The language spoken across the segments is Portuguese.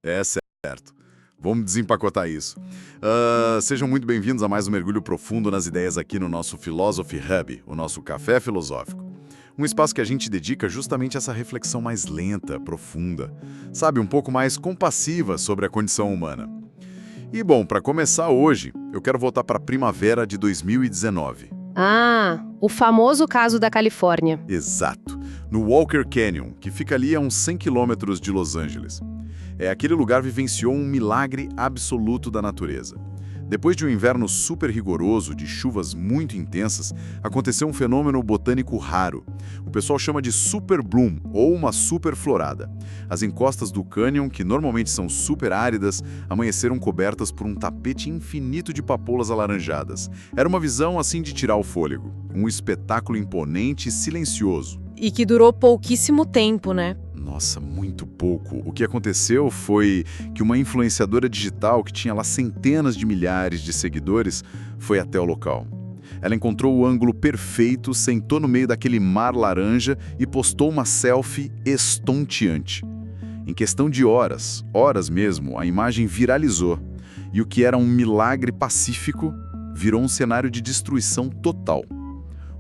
É certo. Vamos desempacotar isso. Sejam muito bem-vindos a mais um mergulho profundo nas ideias aqui no nosso Philosophy Hub, o nosso café filosófico. Um espaço que a gente dedica justamente a essa reflexão mais lenta, profunda, sabe, um pouco mais compassiva sobre a condição humana. E bom, para começar hoje, eu quero voltar para a primavera de 2019. Ah, o famoso caso da Califórnia. Exato, no Walker Canyon, que fica ali a uns 100 quilômetros de Los Angeles. Aquele lugar vivenciou um milagre absoluto da natureza. Depois de um inverno super rigoroso, de chuvas muito intensas, aconteceu um fenômeno botânico raro. O pessoal chama de super bloom, ou uma super florada. As encostas do cânion, que normalmente são super áridas, amanheceram cobertas por um tapete infinito de papoulas alaranjadas. Era uma visão assim de tirar o fôlego. Um espetáculo imponente e silencioso. E que durou pouquíssimo tempo, né? Nossa, muito pouco. O que aconteceu foi que uma influenciadora digital que tinha lá centenas de milhares de seguidores foi até o local. Ela encontrou o ângulo perfeito, sentou no meio daquele mar laranja e postou uma selfie estonteante. Em questão de horas mesmo, a imagem viralizou. E o que era um milagre pacífico virou um cenário de destruição total.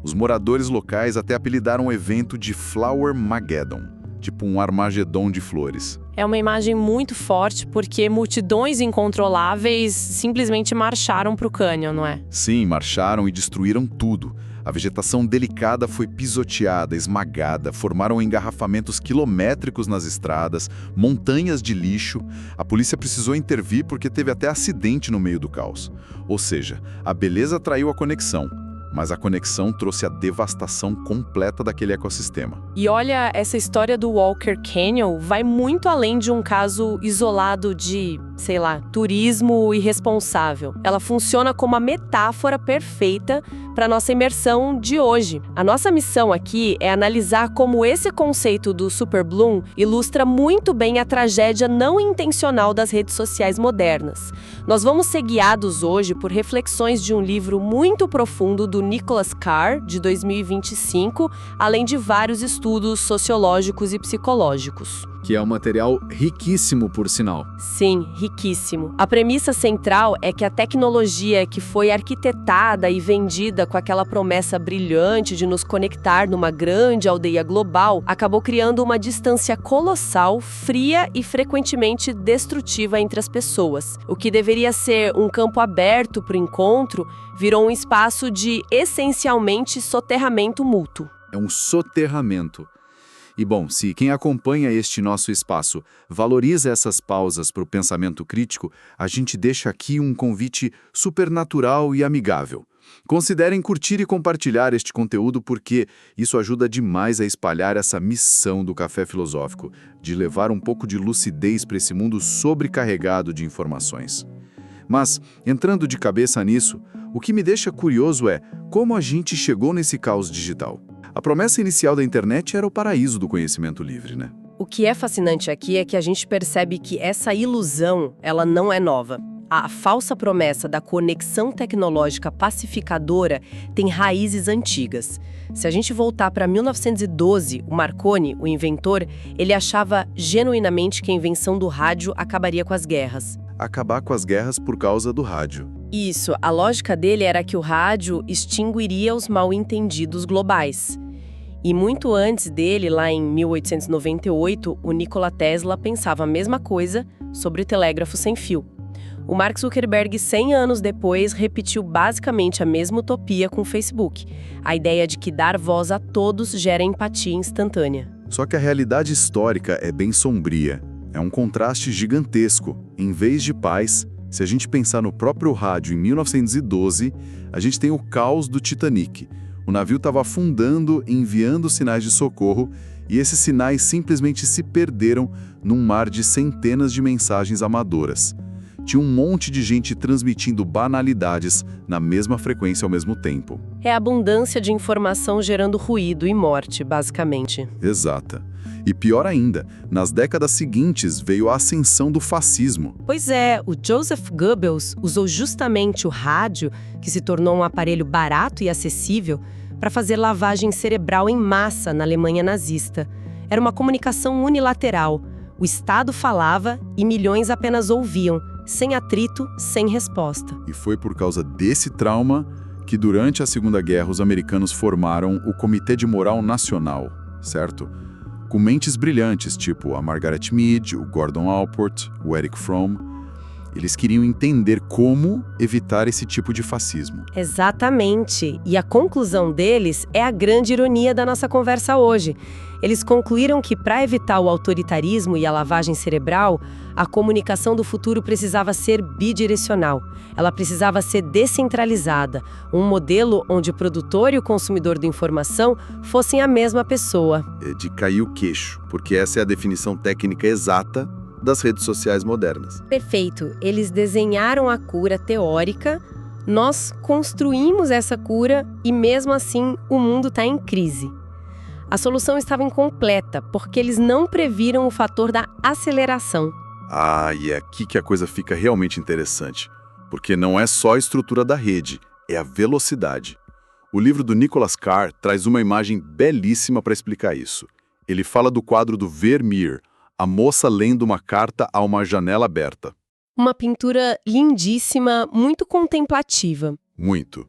Os moradores locais até apelidaram o evento de Flower Mageddon. Tipo um Armagedon de flores. É uma imagem muito forte porque multidões incontroláveis simplesmente marcharam para o cânion, não é? Sim, marcharam e destruíram tudo. A vegetação delicada foi pisoteada, esmagada, formaram engarrafamentos quilométricos nas estradas, montanhas de lixo. A polícia precisou intervir porque teve até acidente no meio do caos. Ou seja, a beleza atraiu a conexão. Mas a conexão trouxe a devastação completa daquele ecossistema. E olha, essa história do Walker Canyon vai muito além de um caso isolado de, sei lá, turismo irresponsável. Ela funciona como a metáfora perfeita para a nossa imersão de hoje. A nossa missão aqui é analisar como esse conceito do super bloom ilustra muito bem a tragédia não intencional das redes sociais modernas. Nós vamos ser guiados hoje por reflexões de um livro muito profundo do Nicholas Carr, de 2025, além de vários estudos sociológicos e psicológicos. Que é um material riquíssimo, por sinal. Sim, riquíssimo. A premissa central é que a tecnologia que foi arquitetada e vendida com aquela promessa brilhante de nos conectar numa grande aldeia global acabou criando uma distância colossal, fria e frequentemente destrutiva entre as pessoas. O que deveria ser um campo aberto para o encontro virou um espaço de, essencialmente, soterramento mútuo. É um soterramento. E bom, se quem acompanha este nosso espaço valoriza essas pausas para o pensamento crítico, a gente deixa aqui um convite supernatural e amigável. Considerem curtir e compartilhar este conteúdo porque isso ajuda demais a espalhar essa missão do Café Filosófico, de levar um pouco de lucidez para esse mundo sobrecarregado de informações. Mas, entrando de cabeça nisso, o que me deixa curioso é como a gente chegou nesse caos digital. A promessa inicial da internet era o paraíso do conhecimento livre, né? O que é fascinante aqui é que a gente percebe que essa ilusão, ela não é nova. A falsa promessa da conexão tecnológica pacificadora tem raízes antigas. Se a gente voltar para 1912, o Marconi, o inventor, ele achava genuinamente que a invenção do rádio acabaria com as guerras. Acabar com as guerras por causa do rádio. Isso, a lógica dele era que o rádio extinguiria os mal-entendidos globais. E muito antes dele, lá em 1898, o Nikola Tesla pensava a mesma coisa sobre o telégrafo sem fio. O Mark Zuckerberg, 100 anos depois, repetiu basicamente a mesma utopia com o Facebook. A ideia de que dar voz a todos gera empatia instantânea. Só que a realidade histórica é bem sombria. É um contraste gigantesco. Em vez de paz, se a gente pensar no próprio rádio em 1912, a gente tem o caos do Titanic. O navio estava afundando, enviando sinais de socorro, e esses sinais simplesmente se perderam num mar de centenas de mensagens amadoras. Tinha um monte de gente transmitindo banalidades na mesma frequência ao mesmo tempo. É a abundância de informação gerando ruído e morte, basicamente. Exata. E pior ainda, nas décadas seguintes veio a ascensão do fascismo. Pois é, o Joseph Goebbels usou justamente o rádio, que se tornou um aparelho barato e acessível, para fazer lavagem cerebral em massa na Alemanha nazista. Era uma comunicação unilateral. O Estado falava e milhões apenas ouviam, sem atrito, sem resposta. E foi por causa desse trauma que durante a Segunda Guerra os americanos formaram o Comitê de Moral Nacional, certo? Com mentes brilhantes, tipo a Margaret Mead, o Gordon Allport, o Erich Fromm. Eles queriam entender como evitar esse tipo de fascismo. Exatamente. E a conclusão deles é a grande ironia da nossa conversa hoje. Eles concluíram que, para evitar o autoritarismo e a lavagem cerebral, a comunicação do futuro precisava ser bidirecional. Ela precisava ser descentralizada, um modelo onde o produtor e o consumidor da informação fossem a mesma pessoa. É de cair o queixo, porque essa é a definição técnica exata das redes sociais modernas. Perfeito. Eles desenharam a cura teórica, nós construímos essa cura e, mesmo assim, o mundo está em crise. A solução estava incompleta, porque eles não previram o fator da aceleração. Ah, e é aqui que a coisa fica realmente interessante, porque não é só a estrutura da rede, é a velocidade. O livro do Nicholas Carr traz uma imagem belíssima para explicar isso. Ele fala do quadro do Vermeer, a moça lendo uma carta a uma janela aberta. Uma pintura lindíssima, muito contemplativa. Muito.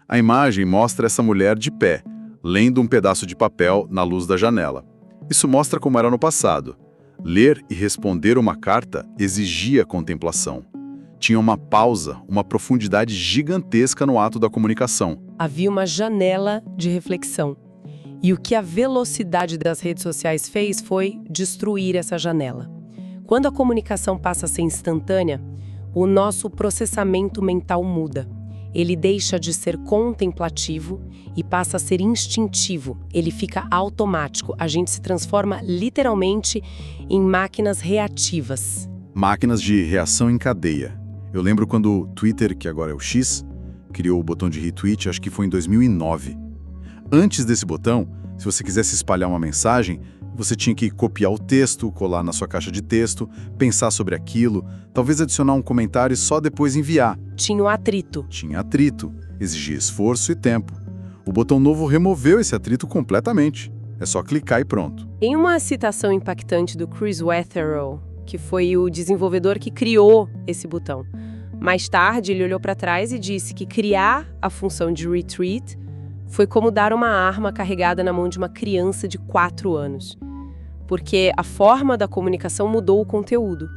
A imagem mostra essa mulher de pé, lendo um pedaço de papel na luz da janela. Isso mostra como era no passado. Ler e responder uma carta exigia contemplação. Tinha uma pausa, uma profundidade gigantesca no ato da comunicação. Havia uma janela de reflexão. E o que a velocidade das redes sociais fez foi destruir essa janela. Quando a comunicação passa a ser instantânea, o nosso processamento mental muda. Ele deixa de ser contemplativo e passa a ser instintivo. Ele fica automático. A gente se transforma literalmente em máquinas reativas. Máquinas de reação em cadeia. Eu lembro quando o Twitter, que agora é o X, criou o botão de retweet, acho que foi em 2009. Antes desse botão, se você quisesse espalhar uma mensagem, você tinha que copiar o texto, colar na sua caixa de texto, pensar sobre aquilo, talvez adicionar um comentário e só depois enviar. Tinha o atrito. Tinha atrito, exigia esforço e tempo. O botão novo removeu esse atrito completamente. É só clicar e pronto. Em uma citação impactante do Chris Wetherill, que foi o desenvolvedor que criou esse botão, mais tarde ele olhou para trás e disse que criar a função de retweet foi como dar uma arma carregada na mão de uma criança de 4 anos. Porque a forma da comunicação mudou o conteúdo.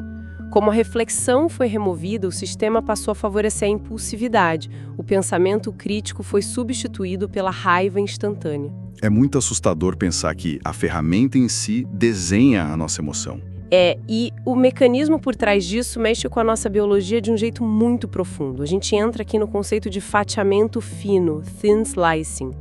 Como a reflexão foi removida, o sistema passou a favorecer a impulsividade. O pensamento crítico foi substituído pela raiva instantânea. É muito assustador pensar que a ferramenta em si desenha a nossa emoção. E o mecanismo por trás disso mexe com a nossa biologia de um jeito muito profundo. A gente entra aqui no conceito de fatiamento fino, thin slicing.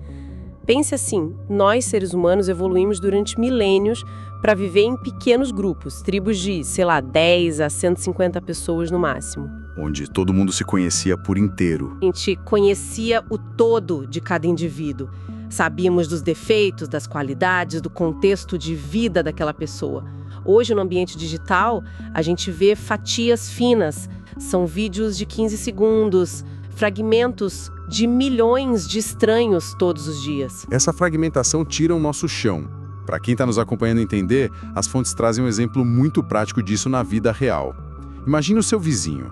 Pense assim, nós seres humanos evoluímos durante milênios para viver em pequenos grupos, tribos de, 10 a 150 pessoas no máximo. Onde todo mundo se conhecia por inteiro. A gente conhecia o todo de cada indivíduo. Sabíamos dos defeitos, das qualidades, do contexto de vida daquela pessoa. Hoje, no ambiente digital, a gente vê fatias finas. São vídeos de 15 segundos, fragmentos de milhões de estranhos todos os dias. Essa fragmentação tira o nosso chão. Para quem está nos acompanhando entender, as fontes trazem um exemplo muito prático disso na vida real. Imagine o seu vizinho.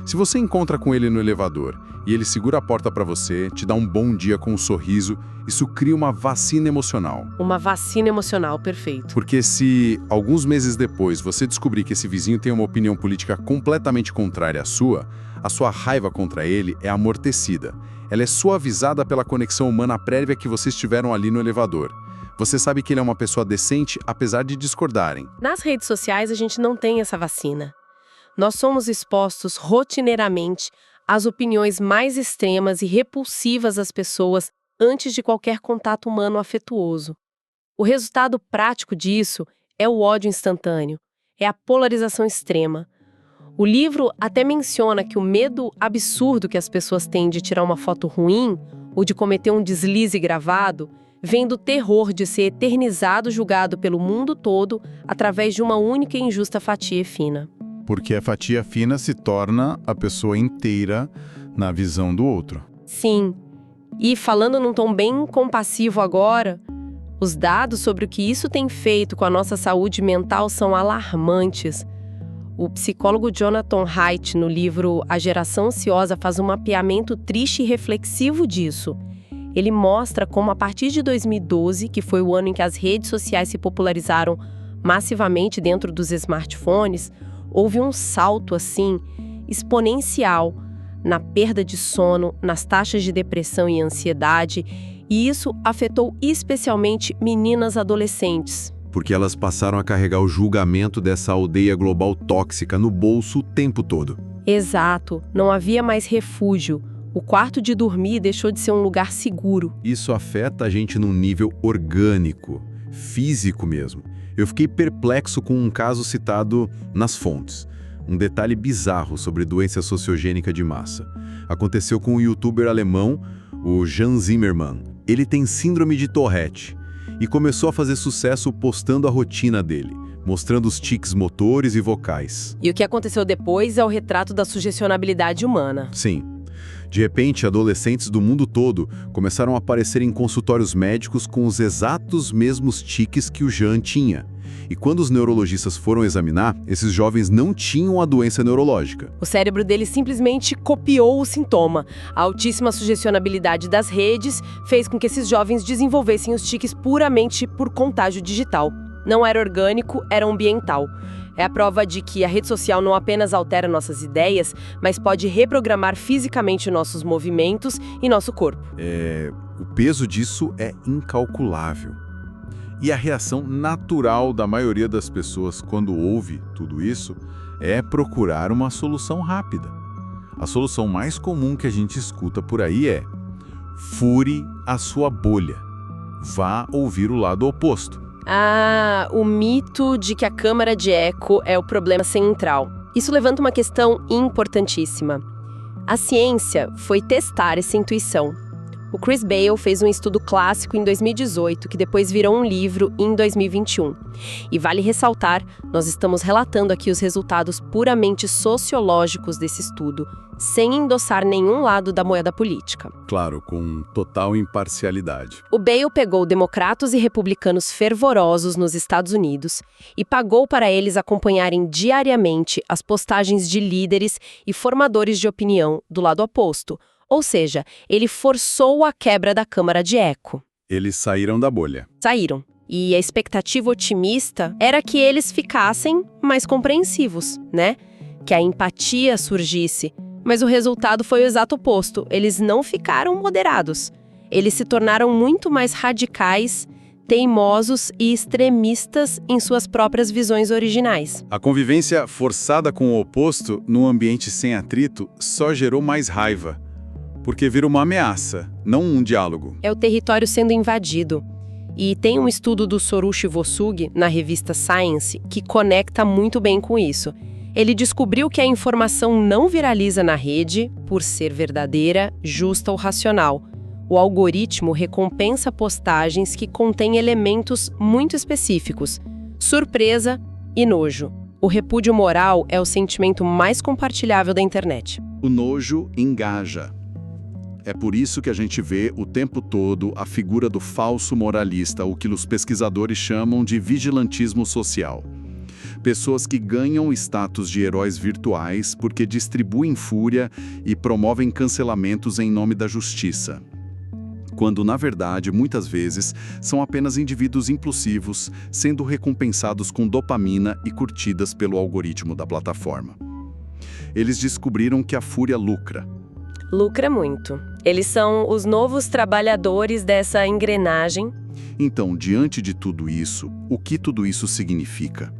Se você encontra com ele no elevador e ele segura a porta para você, te dá um bom dia com um sorriso, isso cria uma vacina emocional. Uma vacina emocional, perfeito. Porque se, alguns meses depois, você descobrir que esse vizinho tem uma opinião política completamente contrária à sua, a sua raiva contra ele é amortecida. Ela é suavizada pela conexão humana prévia que vocês tiveram ali no elevador. Você sabe que ele é uma pessoa decente, apesar de discordarem. Nas redes sociais, a gente não tem essa vacina. Nós somos expostos rotineiramente às opiniões mais extremas e repulsivas das pessoas antes de qualquer contato humano afetuoso. O resultado prático disso é o ódio instantâneo, é a polarização extrema. O livro até menciona que o medo absurdo que as pessoas têm de tirar uma foto ruim ou de cometer um deslize gravado vem do terror de ser eternizado, julgado pelo mundo todo através de uma única e injusta fatia fina. Porque a fatia fina se torna a pessoa inteira na visão do outro. Sim. E falando num tom bem compassivo agora, Os dados sobre o que isso tem feito com a nossa saúde mental são alarmantes. O psicólogo Jonathan Haidt, no livro A Geração Ansiosa, faz um mapeamento triste e reflexivo disso. Ele mostra como, a partir de 2012, que foi o ano em que as redes sociais se popularizaram massivamente dentro dos smartphones, houve um salto, assim, exponencial na perda de sono, nas taxas de depressão e ansiedade, e isso afetou especialmente meninas adolescentes. Porque elas passaram a carregar o julgamento dessa aldeia global tóxica no bolso o tempo todo. Exato, não havia mais refúgio. O quarto de dormir deixou de ser um lugar seguro. Isso afeta a gente num nível orgânico, físico mesmo. Eu fiquei perplexo com um caso citado nas fontes. Um detalhe bizarro sobre doença sociogênica de massa. Aconteceu com um youtuber alemão, o Jan Zimmermann. Ele tem síndrome de Tourette e começou a fazer sucesso postando a rotina dele, mostrando os tiques motores e vocais. E o que aconteceu depois é o retrato da sugestionabilidade humana. Sim. De repente, adolescentes do mundo todo começaram a aparecer em consultórios médicos com os exatos mesmos tiques que o Jean tinha. E quando os neurologistas foram examinar, esses jovens não tinham a doença neurológica. O cérebro deles simplesmente copiou o sintoma. A altíssima sugestionabilidade das redes fez com que esses jovens desenvolvessem os tiques puramente por contágio digital. Não era orgânico, era ambiental. É a prova de que a rede social não apenas altera nossas ideias, mas pode reprogramar fisicamente nossos movimentos e nosso corpo. O peso disso é incalculável. E a reação natural da maioria das pessoas quando ouve tudo isso é procurar uma solução rápida. A solução mais comum que a gente escuta por aí é: fure a sua bolha. Vá ouvir o lado oposto. O mito de que a câmara de eco é o problema central. Isso levanta uma questão importantíssima. A ciência foi testar essa intuição. O Chris Bale fez um estudo clássico em 2018, que depois virou um livro em 2021. E vale ressaltar, nós estamos relatando aqui os resultados puramente sociológicos desse estudo, sem endossar nenhum lado da moeda política. Claro, com total imparcialidade. O Bale pegou democratas e republicanos fervorosos nos Estados Unidos e pagou para eles acompanharem diariamente as postagens de líderes e formadores de opinião do lado oposto. Ou seja, ele forçou a quebra da câmara de eco. Eles saíram da bolha. Saíram. E a expectativa otimista era que eles ficassem mais compreensivos, né? Que a empatia surgisse. Mas o resultado foi o exato oposto. Eles não ficaram moderados. Eles se tornaram muito mais radicais, teimosos e extremistas em suas próprias visões originais. A convivência forçada com o oposto, num ambiente sem atrito, só gerou mais raiva. Porque vira uma ameaça, não um diálogo. É o território sendo invadido. E tem um estudo do Soroush Vossug, na revista Science, que conecta muito bem com isso. Ele descobriu que a informação não viraliza na rede por ser verdadeira, justa ou racional. O algoritmo recompensa postagens que contêm elementos muito específicos: surpresa e nojo. O repúdio moral é o sentimento mais compartilhável da internet. O nojo engaja. É por isso que a gente vê o tempo todo a figura do falso moralista, o que os pesquisadores chamam de vigilantismo social. Pessoas que ganham status de heróis virtuais porque distribuem fúria e promovem cancelamentos em nome da justiça. Quando, na verdade, muitas vezes, são apenas indivíduos impulsivos, sendo recompensados com dopamina e curtidas pelo algoritmo da plataforma. Eles descobriram que a fúria lucra. Lucra muito. Eles são os novos trabalhadores dessa engrenagem. Então, diante de tudo isso, o que tudo isso significa?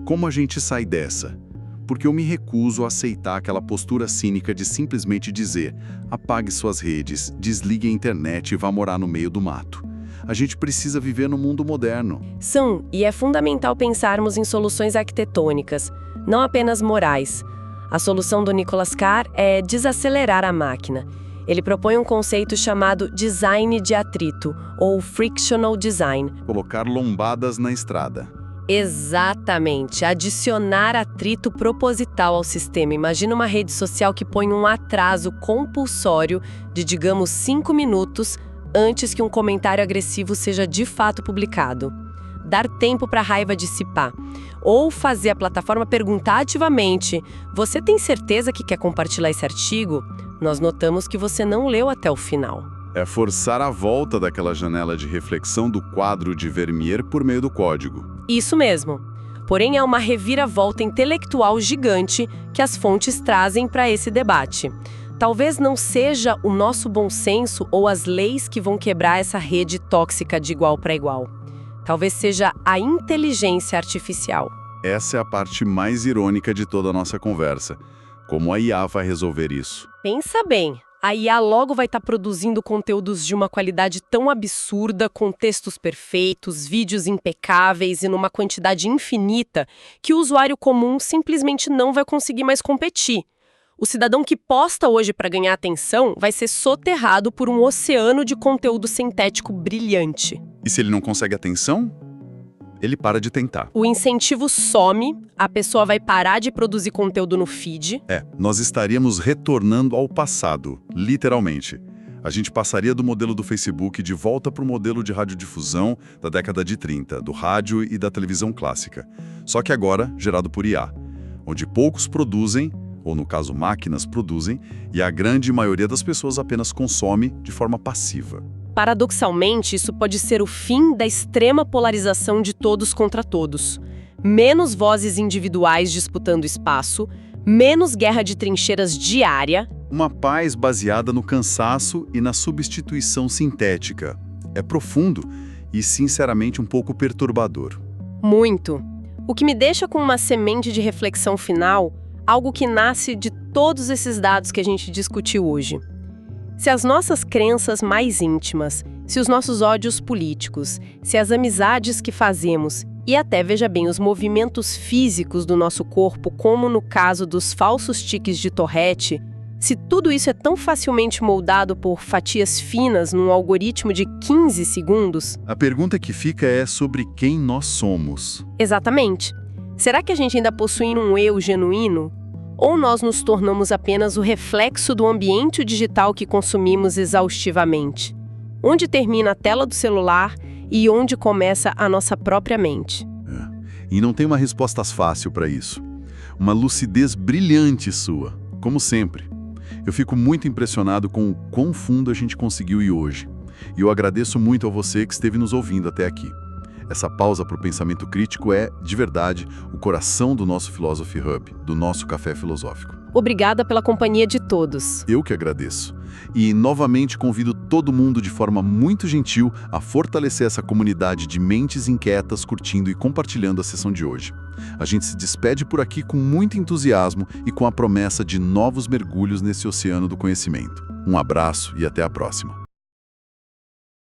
Como a gente sai dessa? Porque eu me recuso a aceitar aquela postura cínica de simplesmente dizer: apague suas redes, desligue a internet e vá morar no meio do mato. A gente precisa viver no mundo moderno. Sim, e é fundamental pensarmos em soluções arquitetônicas, não apenas morais. A solução do Nicholas Carr é desacelerar a máquina. Ele propõe um conceito chamado design de atrito, ou frictional design. Colocar lombadas na estrada. Exatamente, adicionar atrito proposital ao sistema. Imagina uma rede social que põe um atraso compulsório de, digamos, 5 minutos antes que um comentário agressivo seja de fato publicado. Dar tempo para a raiva dissipar. Ou fazer a plataforma perguntar ativamente: você tem certeza que quer compartilhar esse artigo? Nós notamos que você não leu até o final. É forçar a volta daquela janela de reflexão do quadro de Vermeer por meio do código. Isso mesmo. Porém, é uma reviravolta intelectual gigante que as fontes trazem para esse debate. Talvez não seja o nosso bom senso ou as leis que vão quebrar essa rede tóxica de igual para igual. Talvez seja a inteligência artificial. Essa é a parte mais irônica de toda a nossa conversa. Como a IA vai resolver isso? Pensa bem, a IA logo vai estar produzindo conteúdos de uma qualidade tão absurda, com textos perfeitos, vídeos impecáveis e numa quantidade infinita, que o usuário comum simplesmente não vai conseguir mais competir. O cidadão que posta hoje para ganhar atenção vai ser soterrado por um oceano de conteúdo sintético brilhante. E se ele não consegue atenção, ele para de tentar. O incentivo some, a pessoa vai parar de produzir conteúdo no feed. Nós estaríamos retornando ao passado, literalmente. A gente passaria do modelo do Facebook de volta para o modelo de radiodifusão da década de 30, do rádio e da televisão clássica. Só que agora, gerado por IA, onde poucos produzem, ou no caso máquinas produzem, e a grande maioria das pessoas apenas consome de forma passiva. Paradoxalmente, isso pode ser o fim da extrema polarização de todos contra todos. Menos vozes individuais disputando espaço, menos guerra de trincheiras diária. Uma paz baseada no cansaço e na substituição sintética. É profundo e, sinceramente, um pouco perturbador. Muito. O que me deixa com uma semente de reflexão final, algo que nasce de todos esses dados que a gente discutiu hoje. Se as nossas crenças mais íntimas, se os nossos ódios políticos, se as amizades que fazemos e até, veja bem, os movimentos físicos do nosso corpo, como no caso dos falsos tiques de Tourette, se tudo isso é tão facilmente moldado por fatias finas num algoritmo de 15 segundos... A pergunta que fica é sobre quem nós somos. Exatamente. Será que a gente ainda possui um eu genuíno? Ou nós nos tornamos apenas o reflexo do ambiente digital que consumimos exaustivamente? Onde termina a tela do celular e onde começa a nossa própria mente? E não tem uma resposta fácil para isso. Uma lucidez brilhante sua, como sempre. Eu fico muito impressionado com o quão fundo a gente conseguiu ir hoje. E eu agradeço muito a você que esteve nos ouvindo até aqui. Essa pausa para o pensamento crítico é, de verdade, o coração do nosso Philosophy Hub, do nosso Café Filosófico. Obrigada pela companhia de todos. Eu que agradeço. E, novamente, convido todo mundo de forma muito gentil a fortalecer essa comunidade de mentes inquietas curtindo e compartilhando a sessão de hoje. A gente se despede por aqui com muito entusiasmo e com a promessa de novos mergulhos nesse oceano do conhecimento. Um abraço e até a próxima.